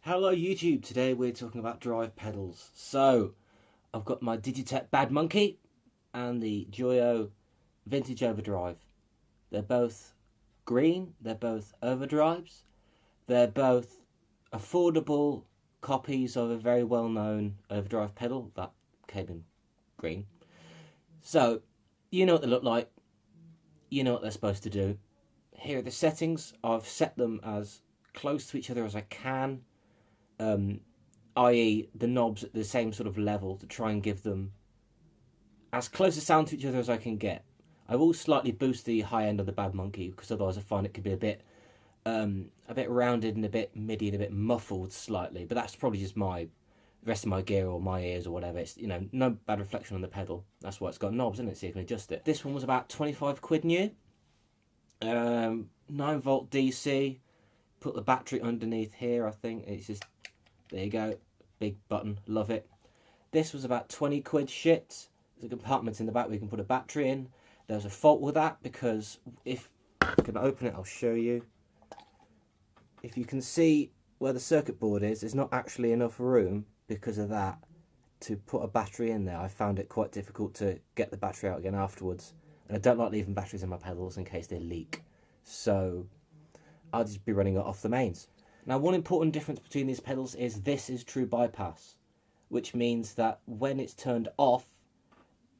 Hello YouTube, today we're talking about drive pedals. So, I've got my Digitech Bad Monkey and the Joyo Vintage Overdrive. They're both green, they're both overdrives, they're both affordable copies of a very well-known overdrive pedal that came in green. So, you know what they look like, you know what they're supposed to do. Here are the settings. I've set them as close to each other as I can. I.e. the knobs at the same sort of level to try and give them as close a sound to each other as I can get. I will slightly boost the high end of the Bad Monkey because otherwise I find it could be a bit rounded and a bit MIDI and a bit muffled slightly. But that's probably just the rest of my gear or my ears or whatever. It's, you know, no bad reflection on the pedal. That's why it's got knobs, isn't it? So you can adjust it. This one was about 25 quid new. 9-volt DC. Put the battery underneath here. I think it's just. There you go, big button, love it. This was about 20 quid shit. There's a compartment in the back where you can put a battery in. There's a fault with that because if I can open it, I'll show you. If you can see where the circuit board is, there's not actually enough room because of that to put a battery in there. I found it quite difficult to get the battery out again afterwards. And I don't like leaving batteries in my pedals in case they leak. So I'll just be running it off the mains. Now, one important difference between these pedals is this is true bypass, which means that when it's turned off,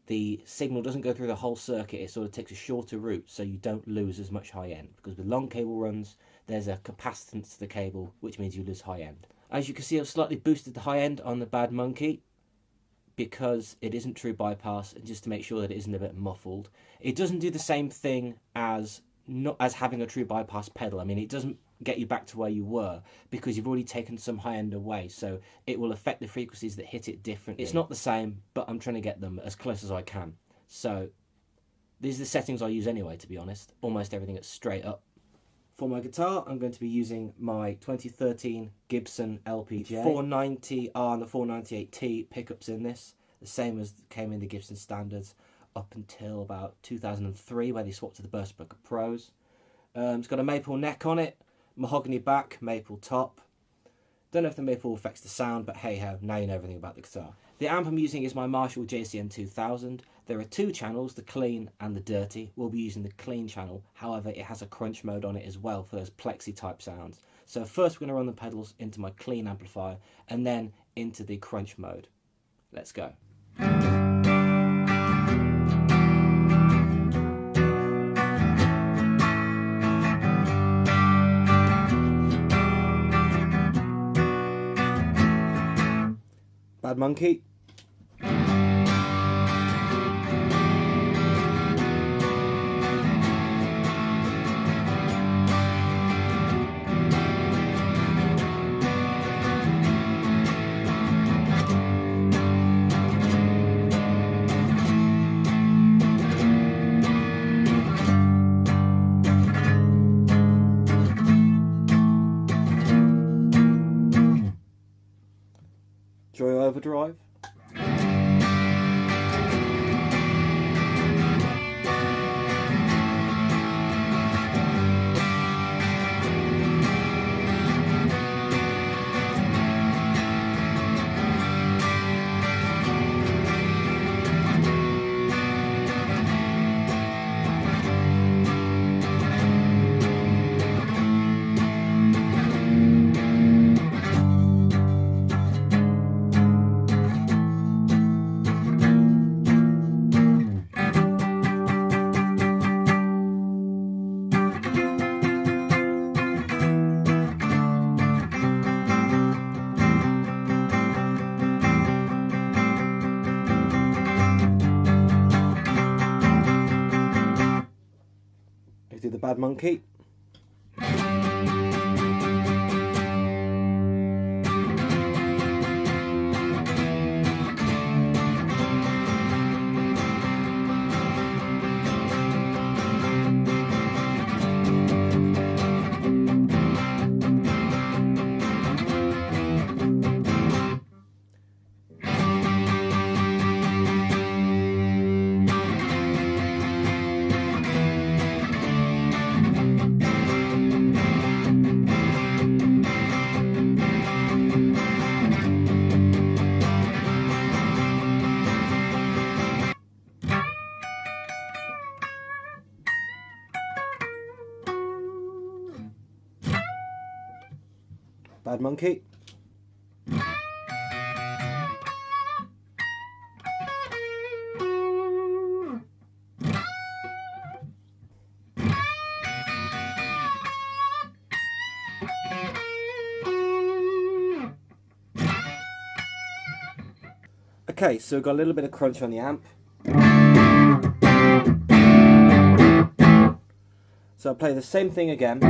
the signal doesn't go through the whole circuit. It sort of takes a shorter route, so you don't lose as much high end. Because with long cable runs, there's a capacitance to the cable, which means you lose high end. As you can see, I've slightly boosted the high end on the Bad Monkey because it isn't true bypass, and just to make sure that it isn't a bit muffled. It doesn't do the same thing as having a true bypass pedal. I mean, it doesn't get you back to where you were because you've already taken some high end away, so it will affect the frequencies that hit it differently. It's not the same, but I'm trying to get them as close as I can. So these are the settings I use anyway, to be honest. Almost everything is straight up. For my guitar, I'm going to be using my 2013 Gibson LPJ 490R and the 498T pickups in this, the same as came in the Gibson standards up until about 2003 where they swapped to the Burstbreaker Pros. It's got a maple neck on it, mahogany back, maple top. Don't know if the maple affects the sound, but hey ho, now you know everything about the guitar. The amp I'm using is my Marshall JCM2000. There are two channels, the clean and the dirty. We'll be using the clean channel, however it has a crunch mode on it as well for those plexi type sounds. So first we're going to run the pedals into my clean amplifier and then into the crunch mode. Let's go. Bad Monkey. Joyo Overdrive. Do the Bad Monkey. Bad Monkey. Okay, so we've got a little bit of crunch on the amp. So I'll play the same thing again.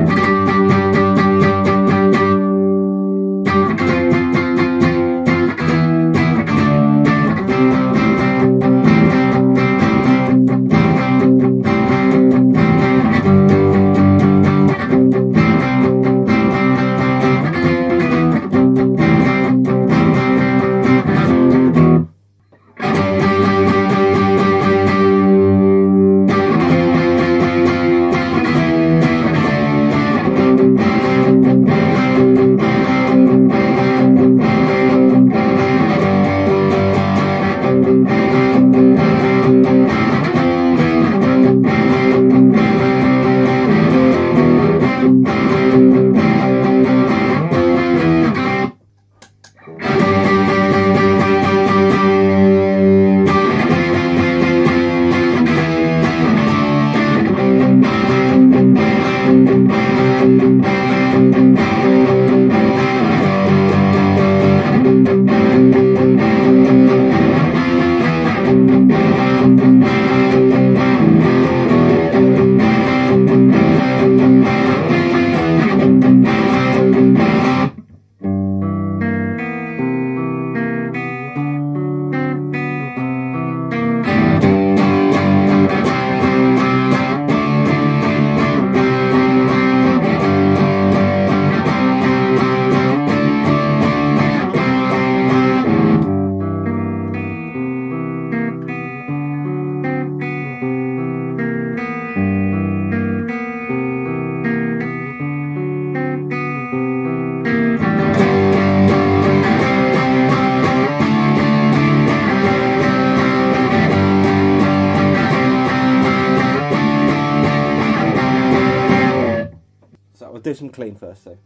We'll do some clean first, though.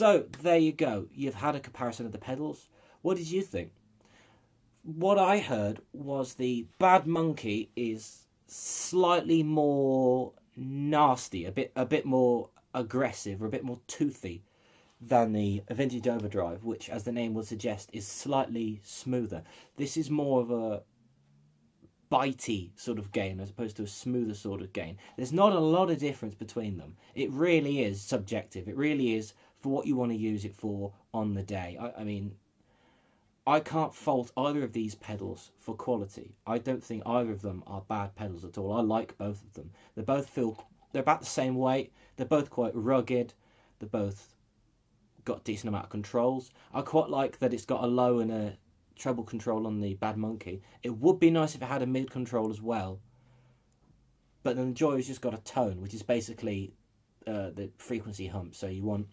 So there you go. You've had a comparison of the pedals. What did you think? What I heard was the Bad Monkey is slightly more nasty, a bit more aggressive, or a bit more toothy than the Vintage Overdrive, which, as the name would suggest, is slightly smoother. This is more of a bitey sort of gain as opposed to a smoother sort of gain. There's not a lot of difference between them. It really is subjective. It really is for what you want to use it for on the day. I mean, I can't fault either of these pedals for quality. I don't think either of them are bad pedals at all. I like both of them. They're about the same weight. They're both quite rugged. They're both got a decent amount of controls. I quite like that it's got a low and a treble control on the Bad Monkey. It would be nice if it had a mid control as well. But then the Joyo's just got a tone, which is basically the frequency hump. So you want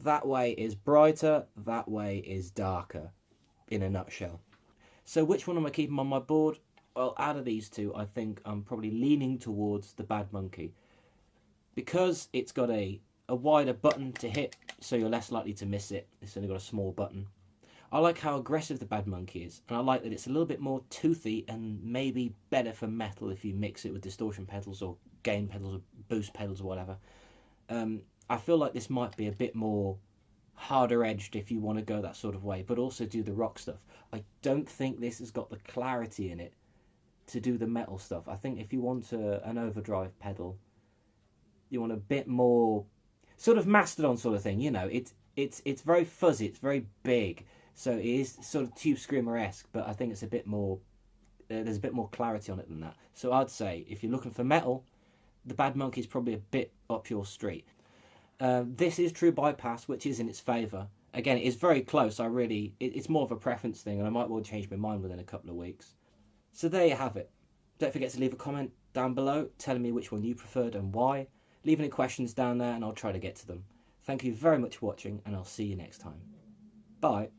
that way is brighter, that way is darker, in a nutshell. So which one am I keeping on my board? Well, out of these two, I think I'm probably leaning towards the Bad Monkey, because it's got a wider button to hit, so you're less likely to miss it. It's only got a small button. I like how aggressive the Bad Monkey is, and I like that it's a little bit more toothy and maybe better for metal if you mix it with distortion pedals or gain pedals or boost pedals or whatever. I feel like this might be a bit more harder edged if you want to go that sort of way, but also do the rock stuff. I don't think this has got the clarity in it to do the metal stuff. I think if you want an overdrive pedal, you want a bit more sort of Mastodon sort of thing. You know, it's very fuzzy, it's very big, so it is sort of Tube Screamer-esque, but I think it's a bit more, there's a bit more clarity on it than that. So I'd say if you're looking for metal, the Bad Monkey is probably a bit up your street. This is True Bypass, which is in its favour. Again, it's very close. It's more of a preference thing, and I might well change my mind within a couple of weeks. So there you have it. Don't forget to leave a comment down below telling me which one you preferred and why. Leave any questions down there and I'll try to get to them. Thank you very much for watching, and I'll see you next time. Bye.